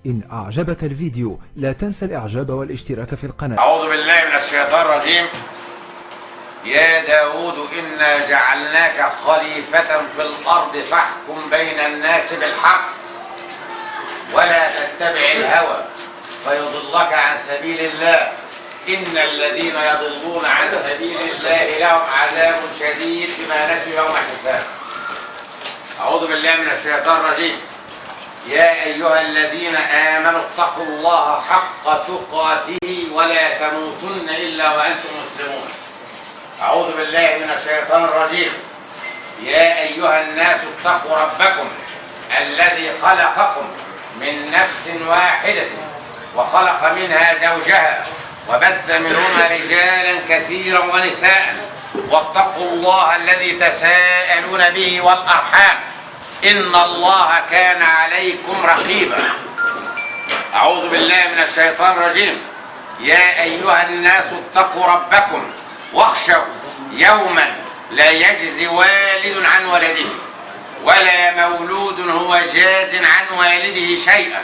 إن أعجبك الفيديو لا تنسى الإعجاب والاشتراك في القناة. أعوذ بالله من الشيطان الرجيم. يا داود إنا جعلناك خليفة في الأرض فاحكم بين الناس بالحق ولا تتبع الهوى فيضلك عن سبيل الله إن الذين يضلون عن سبيل الله لهم عذاب شديد بما نسوا يوم الحساب. أعوذ بالله من الشيطان الرجيم. يا أيها الذين آمنوا اتقوا الله حق تقاته ولا تموتن إلا وأنتم مسلمون. أعوذ بالله من الشيطان الرجيم. يا أيها الناس اتقوا ربكم الذي خلقكم من نفس واحدة وخلق منها زوجها وبث منهما رجالا كثيرا ونساء واتقوا الله الذي تساءلون به والأرحام إن الله كان عليكم رقيبا. أعوذ بالله من الشيطان الرجيم. يا أيها الناس اتقوا ربكم واخشوا يوما لا يجزي والد عن ولده ولا مولود هو جاز عن والده شيئا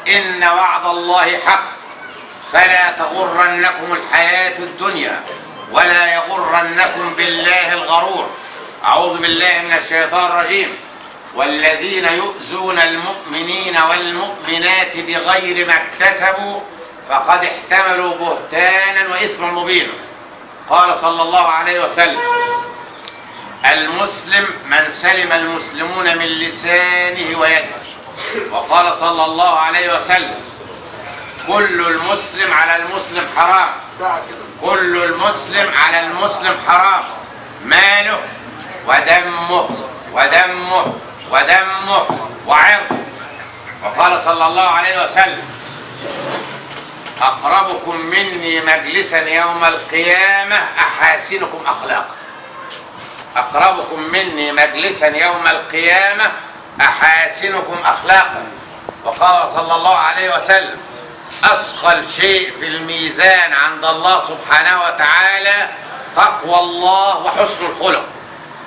إن وعد الله حق فلا تغرنكم الحياة الدنيا ولا يغرنكم بالله الغرور. أعوذ بالله من الشيطان الرجيم. والذين يؤذون المؤمنين والمؤمنات بغير ما اكتسبوا فقد احتملوا بهتانا وإثما مبينا. قال صلى الله عليه وسلم: المسلم من سلم المسلمون من لسانه ويده. وقال صلى الله عليه وسلم: كل المسلم على المسلم حرام. كل المسلم على المسلم حرام ماله ودمه وعرضه. وقال صلى الله عليه وسلم: أقربكم مني مجلسا يوم القيامة أحاسنكم أخلاقا. أقربكم مني مجلسا يوم القيامة أحاسنكم أخلاقا. وقال صلى الله عليه وسلم: أثقل شيء في الميزان عند الله سبحانه وتعالى تقوى الله وحسن الخلق.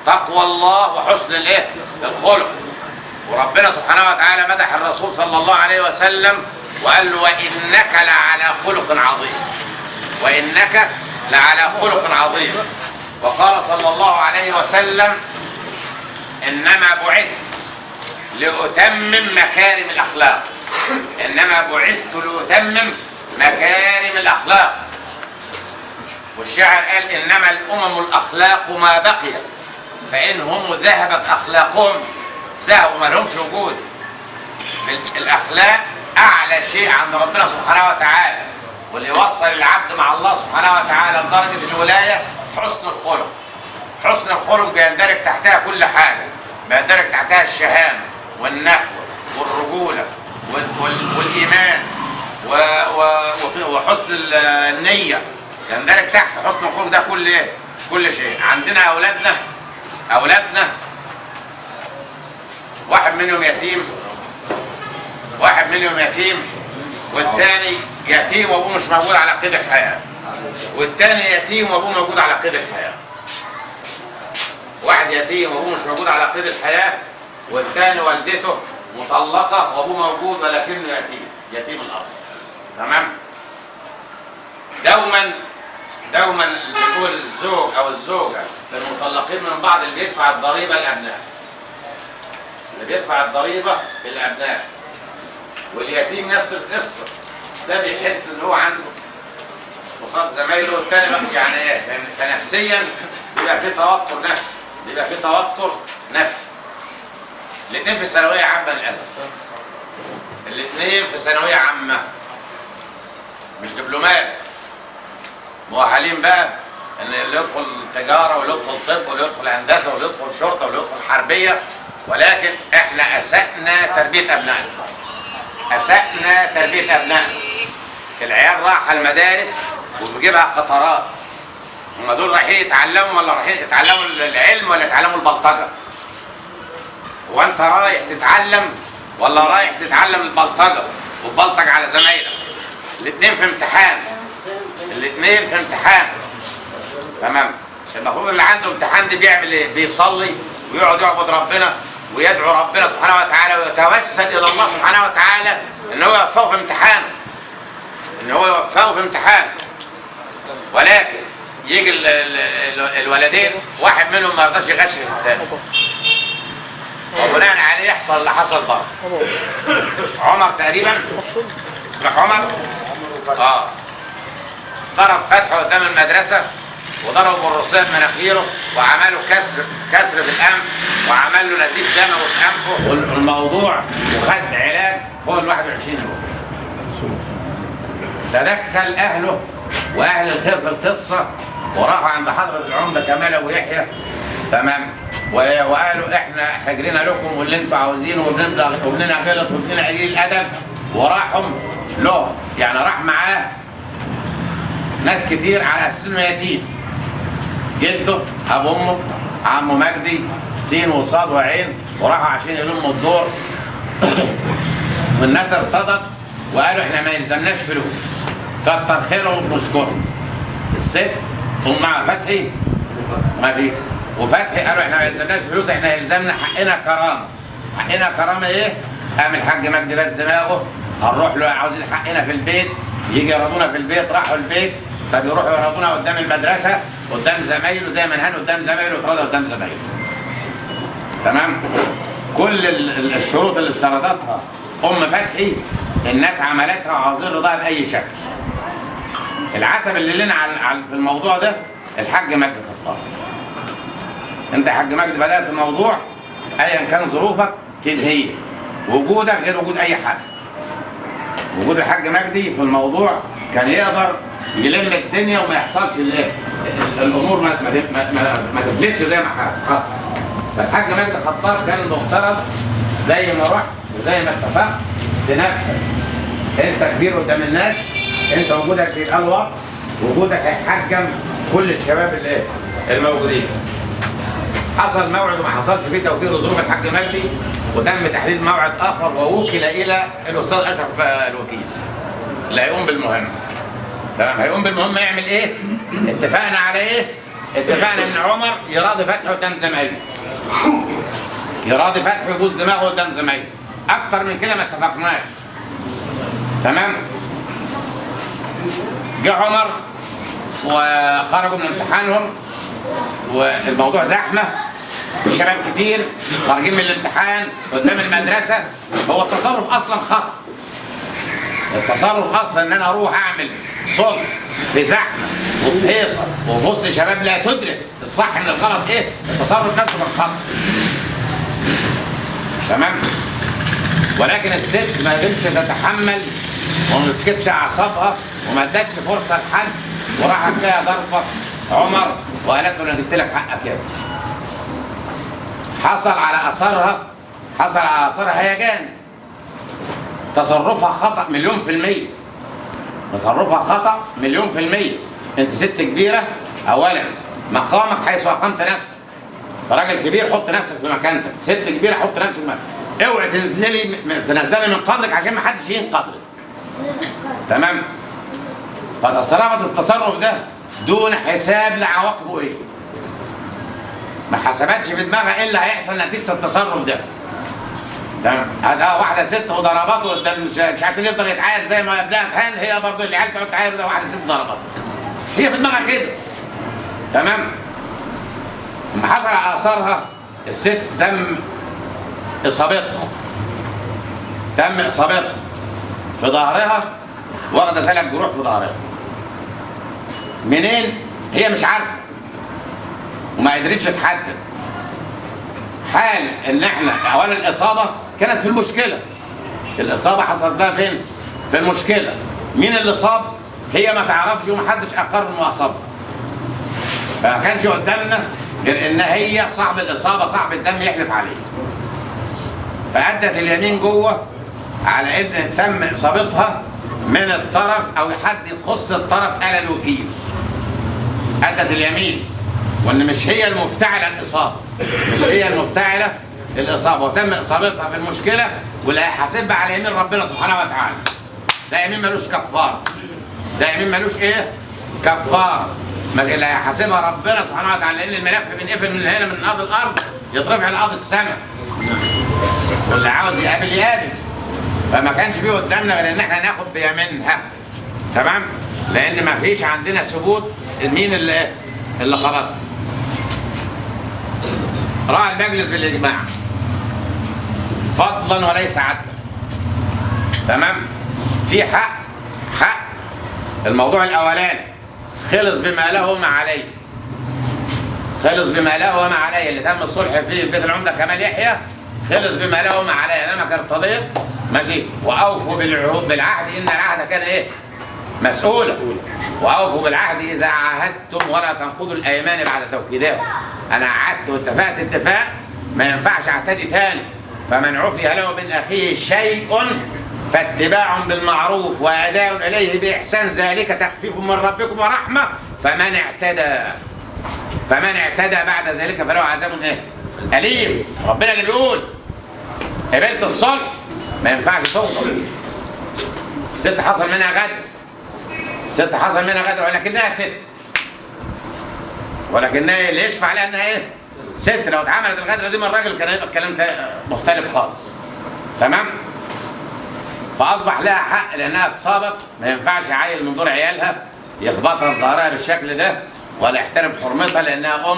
تقوى الله وحسن الخلق. وربنا سبحانه وتعالى مدح الرسول صلى الله عليه وسلم وقال له: وإنك لعلى خلق عظيم. وإنك لعلى خلق عظيم. وقال صلى الله عليه وسلم: إنما بعثت لأتمم مكارم الأخلاق. إنما بعثت لأتمم مكارم الأخلاق. والشاعر قال: إنما الأمم الأخلاق ما بقي فإن هم ذهبت أخلاقهم ذهبوا ما لهمش وجود. الأخلاق أعلى شيء عند ربنا سبحانه وتعالى، واللي يوصل العبد مع الله سبحانه وتعالى لدرجة الولاية حسن الخلق. حسن الخلق بيندرج تحتها كل حاجة، بيندرج تحتها الشهامة والنخوة والرجولة والإيمان وحسن النية. يندرج تحت حسن الخلق ده كل شيء. عندنا أولادنا واحد منهم يتيم والتاني يتيم وابوه مش موجود على قيد الحياة، والتاني يتيم وابوه موجود على قيد الحياة. واحد يتيم وابوه مش موجود على قيد الحياة، والتاني والدته مطلقة وابوه موجود ولكنه يتيم الأرض. تمام؟ دوما بنقول الزوج او الزوجه المطلقين من بعض اللي بيدفع الضريبه الابناء. اللي بيدفع الضريبه الابناء. واليتيم نفس القصه، ده بيحس ان هو عنده قصاد زمايله، والتاني يعني فنفسيا بيبقى في توتر نفسي. الاثنين في ثانويه عامه للاسف. الاثنين في ثانويه عامه مش دبلومات. مؤهلين بقى ان اللي يدخل تجاره واللي يدخل طب واللي يدخل هندسه واللي يدخل شرطه واللي يدخل حربيه، ولكن احنا اسأنا تربيه ابنائنا. العيال رايحه المدارس وبيجيبها قطارات. هم دول رايحين يتعلموا ولا رايحين يتعلموا العلم ولا يتعلموا البلطجه؟ هو انت رايح تتعلم ولا رايح تتعلم البلطجه وتبلطج على زمايلك؟ الاثنين في امتحان. تمام؟ المفروض اللي عنده امتحان دي بيعمل ايه؟ بيصلي ويقعد يعبد ربنا ويدعو ربنا سبحانه وتعالى ويتوسل الى الله سبحانه وتعالى ان هو يوفقه في امتحانه، ان هو يوفقه في امتحانه. ولكن يجي الولدين واحد منهم ما يرضاش يغش الثاني، وبناء عليه يحصل اللي حصل برضه. عمر تقريبا، اسمك عمر؟ ضرب فتحه قدام المدرسه وضربوا بالرصاص مناخيره وعملوا كسر في الانف وعمل له نزيف دموي في انفه، والموضوع وخد علاج فوق ال 21 يوم. تدخل اهله واهل الخير في القصه وراحوا عند حضره العمده كمال ابو يحيى، تمام، وقالوا احنا حجرنا لكم واللي انتوا عاوزينه، وابننا غلط وابننا قليل الادب، وراحوا له يعني راح معاه ناس كتير على اساس انه يتيم. جده، ابو امه، عمه مجدي، سين وصاد وعين، وراحوا عشان يلموا الدور. والناس ارتضت وقالوا احنا ما يلزمناش فلوس، كتر خيرهم ونشكرهم. الست مع فتحي ماشي، وفتحي قالوا احنا ما يلزمناش فلوس، احنا يلزمنا حقنا كرامه. حقنا كرامه ايه؟ قام الحاج مجدي بس دماغه، هنروح له عاوزين حقنا في البيت، يجي يرضونا في البيت. راحوا البيت، طب يروحوا يرضونا قدام المدرسه قدام زمايله زي ما نهان قدام زمايله واترضى قدام زمايله. تمام؟ كل الشروط اللي اشترطتها ام فتحي الناس عملتها وعاوزين رضاها باي شكل. العتب اللي لنا في الموضوع ده الحاج مجدي خطاب. انت يا حاج مجدي بدات الموضوع ايا كان ظروفك تنهيه، وجودك غير وجود اي حد. وجود الحاج مجدي في الموضوع كان يقدر يلم الدنيا وما يحصلش الامور ما تفلتش زي ما حصل. فالحاج مجدي خطاب كان المفترض زي ما رحت وزي ما اتفقت تنفذ. انت كبير قدام الناس، انت وجودك بيبقى الوقت، وجودك هيحجم كل الشباب اللي الموجودين. حصل موعد وما حصلش فيه توفيق لظروف الحاج مجدي، وتم تحديد موعد اخر ووكل الى الاستاذ اشرف الوكيل اللي هيقوم بالمهمه. تمام، هيقوم بالمهمه يعمل ايه؟ اتفقنا على ايه؟ اتفقنا ان عمر يراضي فتحي قدام زمايله. يراضي فتحي ويبوس دماغه قدام زمايله. اكتر من كده ما اتفقناش. تمام؟ جه عمر وخرجوا من امتحانهم والموضوع زحمه، في شباب كتير خارجين من الامتحان قدام المدرسه. هو التصرف اصلا خطأ. التصرف اصلا ان انا اروح اعمل صلح في زحمه وفي هيصه وفي وسط شباب لا تدرك الصح من الغلط ايه، التصرف نفسه كان خطأ. تمام؟ ولكن الست ما قدرتش تتحمل وما مسكتش اعصابها وما ادتش فرصه لحد، وراحت جايه ضربه عمر وقالت له انا جبت لك حقك يا ابني. حصل على اثرها هيجان. تصرفها خطأ مليون في المية. تصرفها خطأ مليون في المية. انت ست كبيرة، اولا مقامك حيث اقمت نفسك. انت راجل كبير حط نفسك في مكانتك، ست كبيرة حط نفسك في مكانتك. اوعي تنزلي من قدرك عشان ما حدش يهين قدرك. تمام؟ فتصرفت التصرف ده دون حساب لعواقبه ايه. ما حسبتش في دماغها ايه اللي هيحصل نتيجة التصرف ده. تمام؟ واحدة ست وضربته قدام مش عشان يفضل يتعاير زي ما ابنها اتهان، هي برضه العيال تقعد تعاير ده واحدة ست ضربته. هي في دماغها كده. تمام؟ لما حصل على اثارها الست تم اصابتها في ظهرها، واخده 3 جروح في ظهرها. منين؟ هي مش عارفه وما قدرتش تحدد. حال ان احنا اولا الاصابه كانت في المشكله. الاصابه حصلت لها فين؟ في المشكله. مين اللي صاب؟ هي ما تعرفش ومحدش اقر انه اصابها. فما كانش قدامنا غير ان هي صاحب الاصابه صاحب الدم يحلف عليه. فادت اليمين جوه على ان تم اصابتها من الطرف او حد يخص الطرف آل الوكيل. ادت اليمين وان مش هي المفتعله الاصابه، مش هي المفتعله الاصابه، وتم اصابتها في المشكله، واللي هيحاسبها على يمين ربنا سبحانه وتعالى. ده يمين ملوش كفاره. ده يمين ملوش ايه؟ كفاره. اللي هيحاسبها ربنا سبحانه وتعالى، لان الملف بينقفل من هنا من ارض الارض يترفع لارض السماء. واللي عاوز يقابل يقابل. فما كانش فيه قدامنا غير ان احنا ناخد بيمينها. تمام؟ لان ما فيش عندنا ثبوت مين اللي خبطها. راى المجلس بالاجماع فضلا وليس عدلا. تمام؟ في حق الموضوع الاولاني خلص بما له وما عليه. خلص بما له وما عليه اللي تم الصلح فيه في بيت العمده كمال يحيى، خلص بما له وما عليه. انما كان ارتضيت ماشي. واوفوا بالعهد ان العهد كان ايه؟ مسؤولا. واوفوا بالعهد اذا عاهدتم ولا تنقضوا الايمان بعد توكيدها. انا عهدت واتفقت اتفاق ما ينفعش اعتدي تاني. فمن عفي له من اخيه شيء فاتباع بالمعروف واداء اليه باحسان ذلك تخفيف من ربكم ورحمه. فمن اعتدى بعد ذلك فله عذاب ايه؟ اليم. ربنا اللي بيقول قبلت الصلح ما ينفعش تغضب. الست حصل منها غدر ولكنها ست، ولكنها اللي يشفع عليها انها ايه؟ ست. لو اتعملت الغدره دي من الراجل كان هيبقى الكلام مختلف خالص. تمام؟ فاصبح لها حق لانها اتصابت. ما ينفعش عيل من دور عيالها يخبطها في ظهرها بالشكل ده ولا يحترم حرمتها لانها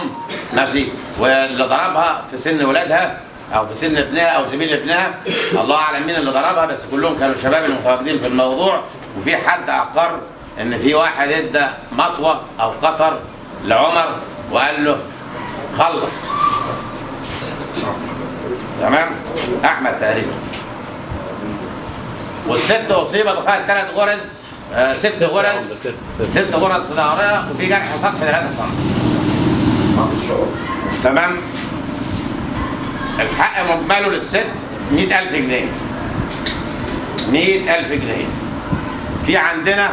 ماشي. واللي ضربها في سن ولادها او في سن ابنها او زميل ابنها، الله اعلم مين اللي ضربها، بس كلهم كانوا شباب المتواجدين في الموضوع. وفي حد اقر ان في واحد ادى مطوه او قطر لعمر وقال له خلص. تمام؟ احمد تقريبا. والست اصيبت وخدت 3 غرز، 6 غرز، 6 غرز في ظهرها وفي جرح سطح 3 سم. تمام؟ الحق مجمله للست 100,000 جنيه. 100,000 جنيه. في عندنا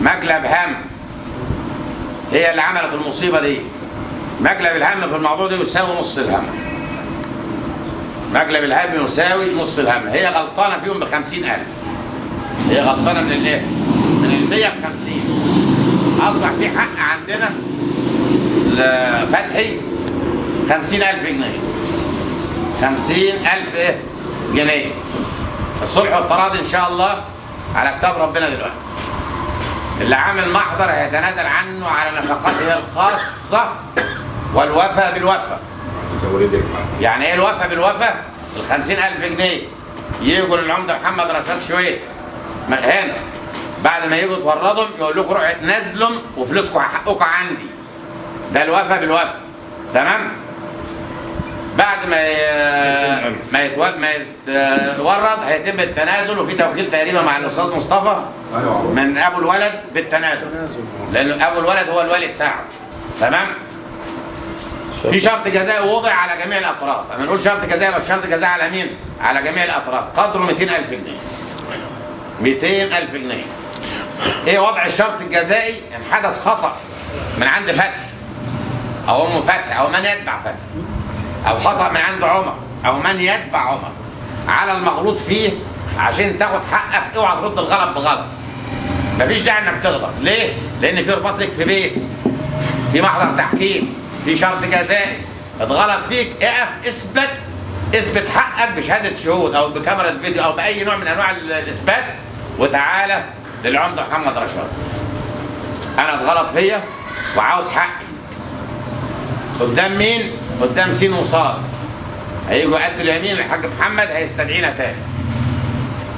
مجلب هم هي اللي عملت المصيبه دي. مجلب الهم في الموضوع ده يساوي نص الهم. مجلب الهم يساوي نص الهم. هي غلطانه فيهم ب50,000. هي غلطانه من الايه؟ من 100 ب50. اصبح في حق عندنا لفتحي 50,000 جنيه. 50,000 ايه؟ جنيه. الصلح والتراضي ان شاء الله على كتاب ربنا دلوقتي. اللي عامل محضر هيتنازل عنه على نفقته الخاصه والوفاء بالوفاء. يعني ايه الوفاء بالوفاء؟ ال50,000 جنيه يجوا للعمده محمد رشاد شويه هنا بعد ما يجوا توردهم يقول لكم روحوا اتنازلوا وفلوسكم حقكم عندي. ده الوفاء بالوفاء. تمام؟ بعد ما يتورد هيتم التنازل وفي توكيل تقريبا مع الاستاذ مصطفى من ابو الولد بالتنازل. لان ابو الولد هو الوالي بتاعه. تمام؟ في شرط جزائي وضع على جميع الاطراف. اما نقول شرط جزائي يبقى الشرط جزائي على مين؟ على جميع الاطراف. قدره 200,000 جنيه. 200,000 جنيه. ايه وضع الشرط الجزائي؟ ان حدث خطأ من عند فتحي او ام فتحي او من يتبع فتحي، او خطأ من عند عمر او من يتبع عمر على المغلوط فيه، عشان تاخد حقك اوعى ترد الغلط بغلط. مفيش داعي انك تغلط. ليه؟ لان في رباط لك في بيت، في محضر تحكيم، في شرط جزائي. اتغلط فيك اقف اثبت حقك بشهاده شهود او بكاميرا فيديو او باي نوع من انواع الاثبات، وتعالى للعمده محمد رشاد. انا اتغلط فيا وعاوز حقي. قدام مين؟ قدام سين وصاد. هيجوا يأدوا اليمين للحاج محمد هيستدعينا تاني.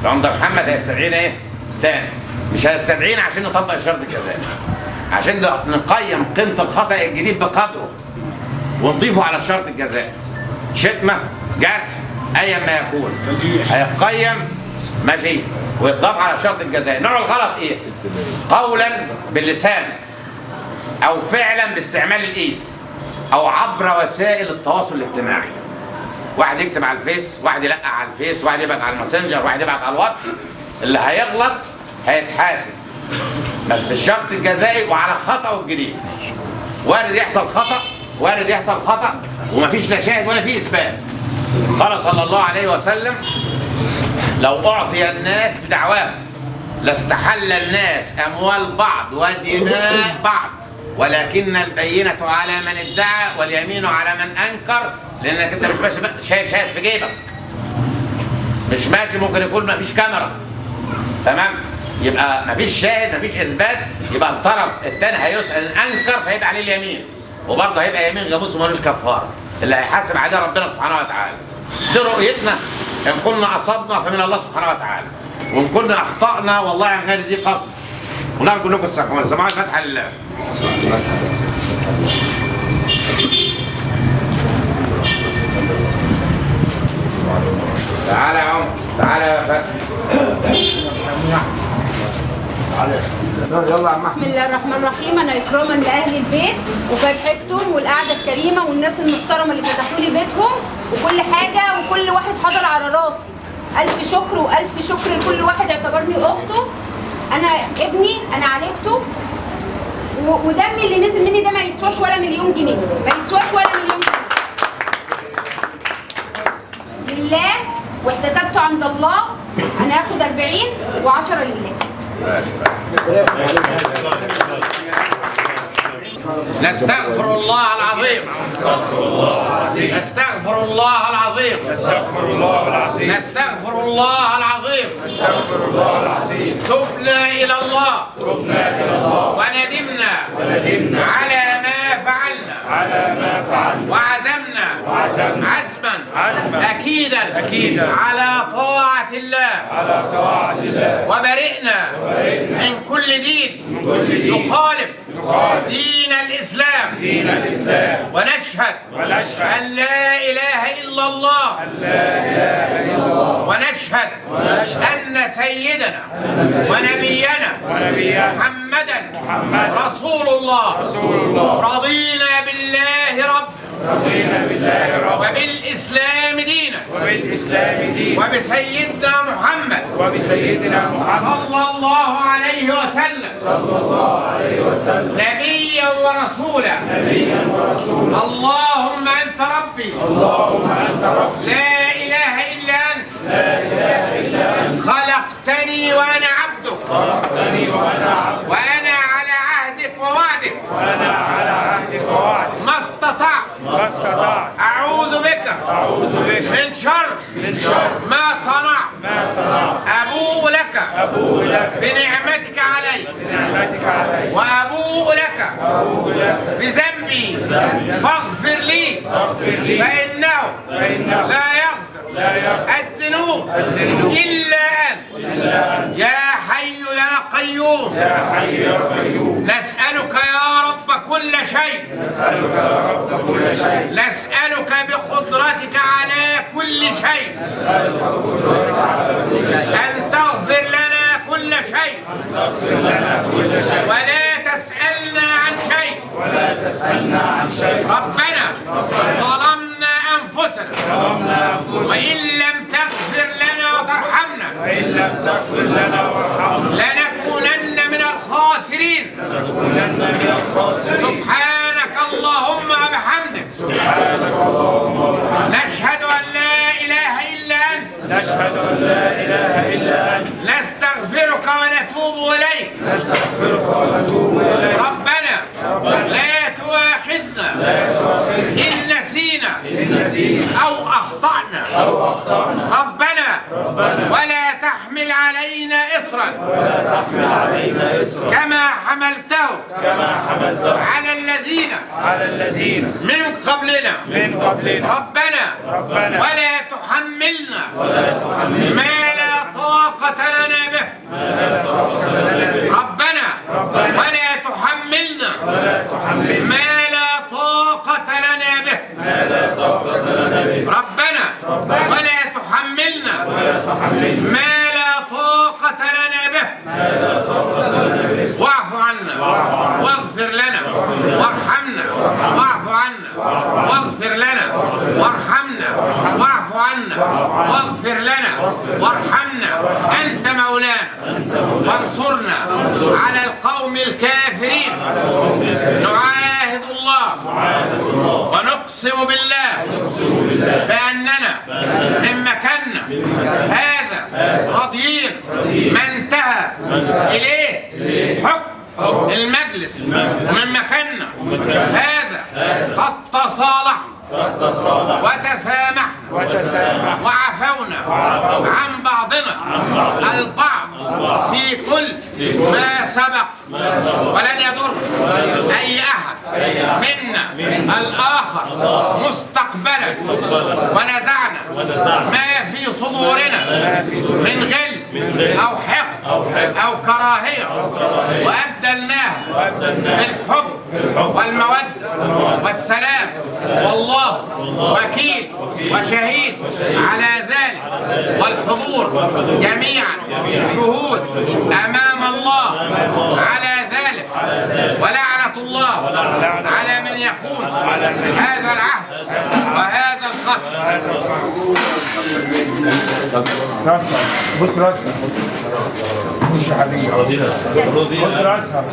العمده محمد هيستدعينا ايه؟ تاني. مش هيستدعينا عشان نطبق الشرط الجزائي، عشان نقيم قيمه الخطأ الجديد بقدره ونضيفه على الشرط الجزائي. شتمه، جرح، ايا ما يكون هيقيم ماشي ويتضاف على الشرط الجزائي. نوع الغلط ايه؟ قولا باللسان او فعلا باستعمال الايد او عبر وسائل التواصل الاجتماعي. واحد يكتب على الفيس، واحد يلقى على الفيس، واحد يبعت على الماسنجر، واحد يبعت على الواتس. اللي هيغلط هيتحاسب مش بالشرط الجزائي وعلى خطأه الجديد. وارد يحصل خطأ، وارد يحصل خطأ ومفيش لا شاهد ولا في اثبات. قال صلى الله عليه وسلم: لو اعطي الناس بدعواهم لاستحل الناس اموال بعض ودماء بعض، ولكن البينة على من ادعى واليمين على من انكر. لانك انت مش ماشي شايل شاهد في جيبك. مش ماشي، ممكن يكون مفيش كاميرا. تمام؟ يبقى مفيش شاهد، مفيش اثبات، يبقى الطرف الثاني هيسأل، انكر فهيبقى عليه اليمين، وبرضه هيبقى يمين غموس ومالوش كفاره، اللي هيحاسب عليه ربنا سبحانه وتعالى. دي رؤيتنا، ان كنا اصبنا فمن الله سبحانه وتعالى، وان كنا اخطانا والله عن غير ذي قصد. ونرجو لكم السماح سماع الفتحه لله. تعالى يا عمر، تعالى يا فتحي. بسم الله الرحمن الرحيم. انا اكراما لاهل البيت وفتحتهم والقعده الكريمه والناس المحترمه اللي فتحوا لي بيتهم وكل حاجه، وكل واحد حضر على راسي. الف شكر والف شكر لكل واحد اعتبرني اخته. انا ابني انا عالجته، ودمي اللي نزل مني ده ما يسواش ولا مليون جنيه، ما يسواش ولا مليون جنيه لله، واحتسبته عند الله. انا هاخد 40 و10 لله. نستغفر الله العظيم، نستغفر الله العظيم، نستغفر الله العظيم، نستغفر الله العظيم، نستغفر الله العظيم. تبنا إلى الله، تبنا إلى الله وندمنا وندمنا على ما فعلنا، على ما فعلنا وعزمنا وعزمنا عزما أكيدا على طاعة الله، على طاعة الله، وبرئنا من كل دين يخالف دين الإسلام، ونشهد أن لا إله إلا الله، ونشهد أن سيدنا ونبينا محمدا رسول الله. رضينا بالله رب، وبالإسلام دينا، وبسيدنا محمد صلى الله عليه وسلم نبيا ورسولا. اللهم أنت ربي، لا إله إلا أنت، خلقتني وأنا عبدك، وأنا على عهدك ووعدك، ما استطعت أعوذ بك من شر ما صنعت. أبوء لك بنعمتك علي، وأبوء لك بذنبي، فاغفر لي، فإنه لا يغفر الذنوب إلا أنت، يا حي يا قيوم. نسألك يا رب كل شيء، نسألك بقدرتك على كل شيء أن تغفر لنا كل شيء، ولا تسألنا عن شيء. ربنا ظلمنا أنفسنا، وإن لم تغفر لنا وترحمنا لنكونن من الخاسرين. سبحانك اللهم وبحمدك، نشهد أن لا إله إلا أنت، نستغفرك ونتوب إليك. ربنا لا تؤاخذنا إن نسينا أو أخطأنا. ربنا ولا تحمل علينا إصرا كما حملته على الذين من قبلنا. ربنا ولا تحملنا ما لا طاقة لنا به. ربنا ولا تحملنا ما لا طاقة لنا به. ربنا ولا تحملنا ما لا طاقة لنا به. واعف عنا واغفر لنا وارحمنا، واعف عنا واغفر لنا وارحمنا، واعف عنا واغفر لنا وارحمنا. أنت مولانا فانصرنا على القوم الكافرين. نعاهد الله ونقسم بالله بأننا من مكاننا هذا راضيين ما انتهى إليه حكم المجلس، ومن مكاننا هذا قد تصالحنا وتسامحنا وعفونا عن في كل ما سبق ولن يضر أي أحد منا الآخر مستقبلا، ونزعنا ما في صدورنا من غل أو حقد أو كراهية، وأبدلناه بالحب والمودة والسلام، والله وكيل وشهيد على ذلك، والحضور جميعا شهود أمام الله على ذلك، ولعنة الله على من يخون هذا العهد وهذا القسم. راسها بص راسها بص يا حبيبي بص راسها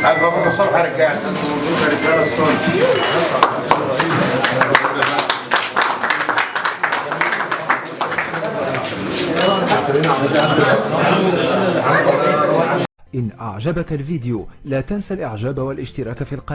ألف مبروك الصبح يا رجال. رجاله الصبح. إن أعجبك الفيديو لا تنسى الإعجاب والاشتراك في القناة.